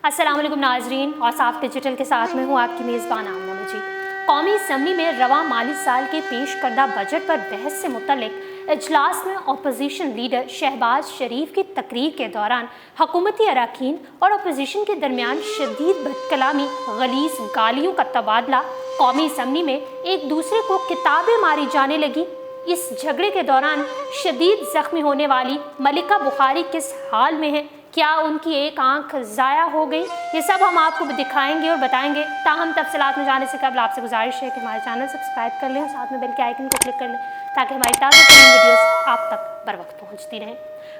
السلام علیکم ناظرین، اور صاف ڈیجیٹل کے ساتھ میں ہوں آپ کی میزبان آمنہ مجید۔ قومی اسمبلی میں رواں مالی سال کے پیش کردہ بجٹ پر بحث سے متعلق اجلاس میں اپوزیشن لیڈر شہباز شریف کی تقریر کے دوران حکومتی اراکین اور اپوزیشن کے درمیان شدید بد کلامی، غلیظ گالیوں کا تبادلہ، قومی اسمبلی میں ایک دوسرے کو کتابیں ماری جانے لگیں۔ اس جھگڑے کے دوران شدید زخمی ہونے والی ملکہ بخاری کس حال میں ہے؟ کیا ان کی ایک آنکھ ضائع ہو گئی؟ یہ سب ہم آپ کو دکھائیں گے اور بتائیں گے۔ تاہم تفصیلات میں جانے سے قبل آپ سے گزارش ہے کہ ہمارے چینل سبسکرائب کر لیں اور ساتھ میں بیل کے آئیکن کو کلک کر لیں تاکہ ہماری تازہ ترین ویڈیوز آپ تک بر وقت پہنچتی رہیں۔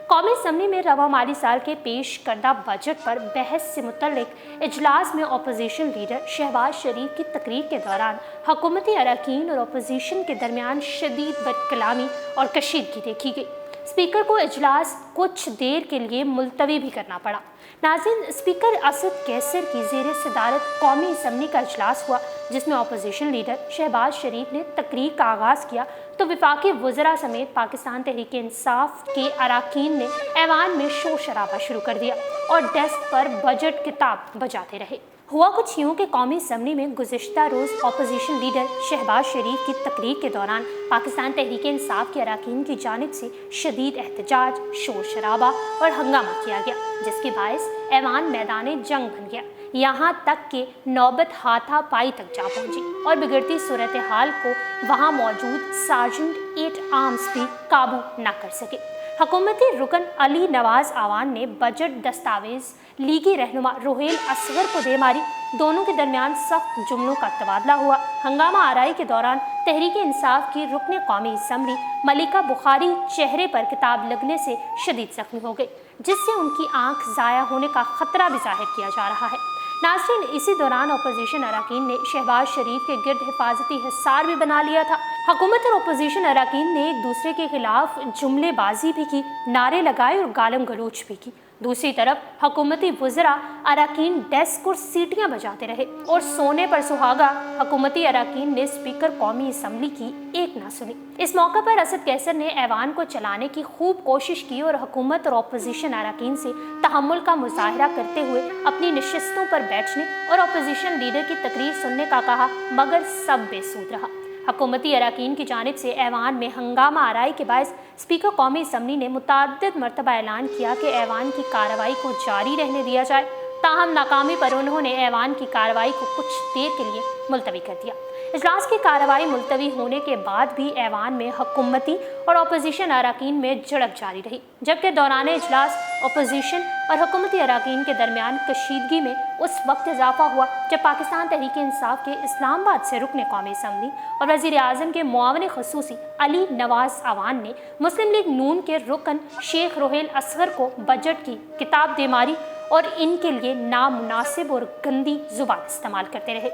قومی اسمبلی میں رواں مالی سال کے پیش کردہ بجٹ پر بحث سے متعلق اجلاس میں اپوزیشن لیڈر شہباز شریف کی تقریر کے دوران حکومتی اراکین اور اپوزیشن کے درمیان شدید بد کلامی اور کشیدگی دیکھی گئی۔ اسپیکر کو اجلاس کچھ دیر کے لیے ملتوی بھی کرنا پڑا۔ ناظرین، اسپیکر اسد کیسر کی زیر صدارت قومی اسمبلی کا اجلاس ہوا، جس میں اپوزیشن لیڈر شہباز شریف نے تقریر کا آغاز کیا تو وفاقی وزراء سمیت پاکستان تحریک انصاف کے اراکین نے ایوان میں شور شرابہ شروع کر دیا اور ڈیسک پر بجٹ کتاب بجاتے رہے۔ ہوا کچھ یوں کہ قومی اسمبلی میں گزشتہ روز اپوزیشن لیڈر شہباز شریف کی تقریر کے دوران پاکستان تحریک انصاف کے اراکین کی جانب سے شدید احتجاج، شور شرابہ اور ہنگامہ کیا گیا، جس کے باعث ایوان میدان جنگ بن گیا، یہاں تک کہ نوبت ہاتھا پائی تک جا پہنچی اور بگڑتی صورتحال کو وہاں موجود سارجنٹ 8 آرمز بھی قابو نہ کر سکے۔ حکومتی رکن علی نواز آوان نے بجٹ دستاویز لیگی رہنما روہیل اصغر کو دے ماری۔ دونوں کے درمیان سخت جملوں کا تبادلہ ہوا۔ ہنگامہ آرائی کے دوران تحریک انصاف کی رکن قومی اسمبلی ملکہ بخاری چہرے پر کتاب لگنے سے شدید زخمی ہو گئی، جس سے ان کی آنکھ ضائع ہونے کا خطرہ بھی ظاہر کیا جا رہا ہے۔ ناظرین، اسی دوران اپوزیشن اراکین نے شہباز شریف کے گرد حفاظتی حصار بھی بنا لیا تھا۔ حکومت اور اپوزیشن اراکین نے ایک دوسرے کے خلاف جملے بازی بھی کی، نعرے لگائے اور گالم گلوچ بھی کی۔ دوسری طرف حکومتی وزراء اراکین ڈیسک اور سیٹیاں بجاتے رہے اور سونے پر سہاگا حکومتی اراکین نے اسپیکر قومی اسمبلی کی ایک نہ سنی۔ اس موقع پر اسد کیسر نے ایوان کو چلانے کی خوب کوشش کی اور حکومت اور اپوزیشن اراکین سے تحمل کا مظاہرہ کرتے ہوئے اپنی نشستوں پر بیٹھنے اور اپوزیشن لیڈر کی تقریر سننے کا کہا، مگر سب بے سود رہا۔ حکومتی اراکین کی جانب سے ایوان میں ہنگامہ آرائی کے باعث اسپیکر قومی اسمبلی نے متعدد مرتبہ اعلان کیا کہ ایوان کی کارروائی کو جاری رہنے دیا جائے، تاہم ناکامی پر انہوں نے ایوان کی کارروائی کو کچھ دیر کے لیے ملتوی کر دیا۔ اجلاس کی کارروائی ملتوی ہونے کے بعد بھی ایوان میں حکومتی اور اپوزیشن اراکین میں جھڑپ جاری رہی، جبکہ دوران اجلاس اپوزیشن اور حکومتی اراکین کے درمیان کشیدگی میں اس وقت اضافہ ہوا جب پاکستان تحریک انصاف کے اسلام آباد سے رکن قومی اسمبلی اور وزیر اعظم کے معاون خصوصی علی نواز آوان نے مسلم لیگ نون کے رکن شیخ روہیل اصغر کو بجٹ کی کتاب دے ماری اور ان کے لیے نامناسب اور گندی زبان استعمال کرتے رہے۔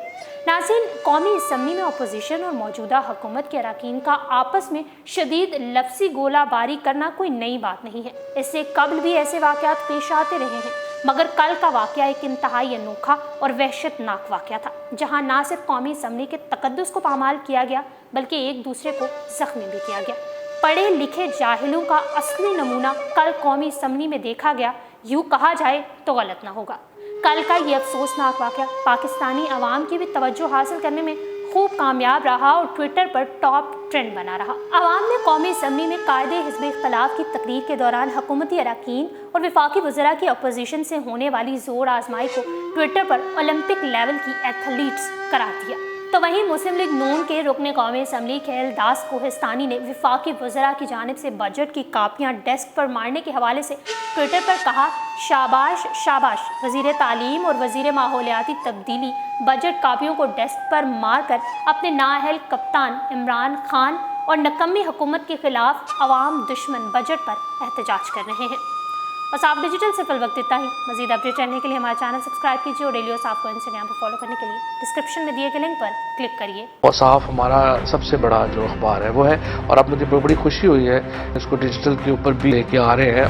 ناظرین، قومی اسمبلی میں اپوزیشن اور موجودہ حکومت کے اراکین کا آپس میں شدید لفظی گولہ باری کرنا کوئی نئی بات نہیں ہے۔ اس سے قبل بھی ایسے واقعات پیش آتے رہے ہیں، مگر کل کا واقعہ ایک انتہائی انوکھا اور وحشت ناک واقعہ تھا، جہاں نہ صرف قومی اسمبلی کے تقدس کو پامال کیا گیا بلکہ ایک دوسرے کو زخمی بھی کیا گیا۔ پڑھے لکھے جاہلوں کا اصلی نمونہ کل قومی اسمبلی میں دیکھا گیا، یوں کہا جائے تو غلط نہ ہوگا۔ کل کا یہ افسوسناک واقعہ پاکستانی عوام کی بھی توجہ حاصل کرنے میں خوب کامیاب رہا اور ٹویٹر پر ٹاپ ٹرینڈ بنا رہا۔ عوام نے قومی اسمبلی میں قائد حزب اختلاف کی تقریر کے دوران حکومتی اراکین اور وفاقی وزراء کی اپوزیشن سے ہونے والی زور آزمائی کو ٹویٹر پر اولمپک لیول کی ایتھلیٹس قرار دیا، تو وہیں مسلم لیگ نون کے رکن قومی اسمبلی خیل داس کوہستانی نے وفاقی وزراء کی جانب سے بجٹ کی کاپیاں ڈیسک پر مارنے کے حوالے سے ٹویٹر پر کہا، شاباش شاباش، وزیر تعلیم اور وزیر ماحولیاتی تبدیلی بجٹ کاپیوں کو ڈیسک پر مار کر اپنے نااہل کپتان عمران خان اور نکمی حکومت کے خلاف عوام دشمن بجٹ پر احتجاج کر رہے ہیں۔ اور صاف ڈیجیٹل سے فی الوقت اتنا ہی۔ مزید اپڈیٹ رہنے کے لیے ہمارا چینل سبسکرائب کیجیے اور ڈیلی وصاف کو انسٹاگرام پر فالو کرنے کے لیے ڈسکرپشن میں دیے گئے لنک پر کلک کریے۔ وصاف ہمارا سب سے بڑا جو اخبار ہے وہ ہے، اور اب مجھے بڑی خوشی ہوئی ہے اس کو ڈیجیٹل کے اوپر بھی لے کے آ رہے ہیں۔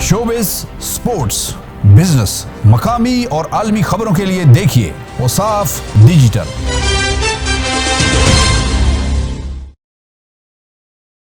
شوبز، سپورٹس، بزنس، مقامی اور عالمی خبروں کے لیے دیکھیے وصاف ڈیجیٹل۔